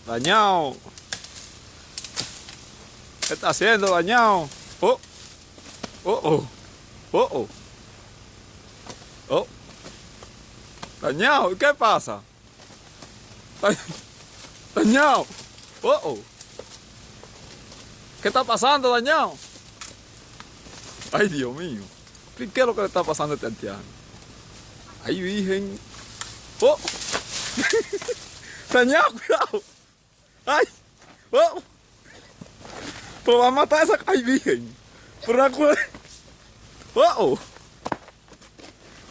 Dañado. ¿Qué está haciendo, dañado? Oh. Oh, oh. Oh, oh. Oh. Dañado, ¿qué pasa? Dañado. Oh, oh. ¿Qué está pasando, dañado? Ay, Dios mío. ¿Qué es lo que le está pasando a este haitiano? Ay, virgen. Oh. Dañado, cuidado. Ay. Oh. Pero va a matar a esa. Ay, virgen. Pero la culebra. Oh, oh.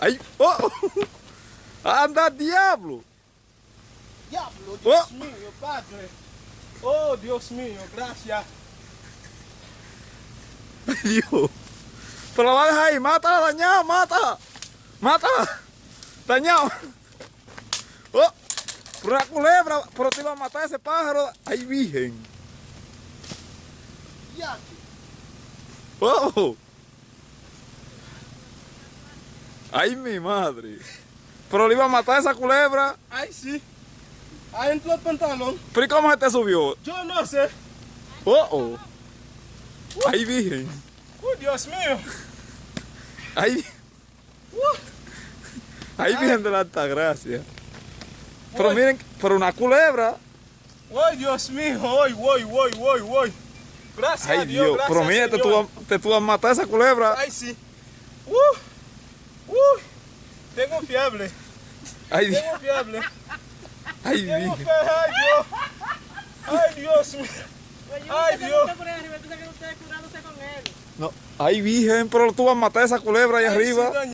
Ay, oh, oh. Anda, diablo. Diablo, Oh. Dios mío, Padre. Oh, Dios mío, gracias. Ay, Dios. Pero la va a dejar ahí. Mátala, dañado, mátala. Mátala. Dañado. Oh. Pero la culebra. Pero te iba a matar ese pájaro. Ay, virgen. Diablo. Oh. Ay, mi madre. Pero le iba a matar esa culebra. Ay, sí. Ahí entró el pantalón. ¿Pero y cómo se te subió? Yo no sé. Oh, oh. Ay, virgen. Dios mío. Ay. Ay, virgen de la alta gracia. Pero miren, pero una culebra. Ay, Dios mío. Voy. Gracias Ay, a Dios, Dios. gracias, Pero mira, Señor. te tuvo a matar esa culebra. Ay, sí. Tengo fiebre. Ay, Dios. Tengo fiebre. Ay, Tengo virgen. fiebre. Ay, Dios. Ay, Dios mío. Ay, Dios. No. Ay, virgen, pero tú vas a matar esa culebra ahí Ay, arriba. sí,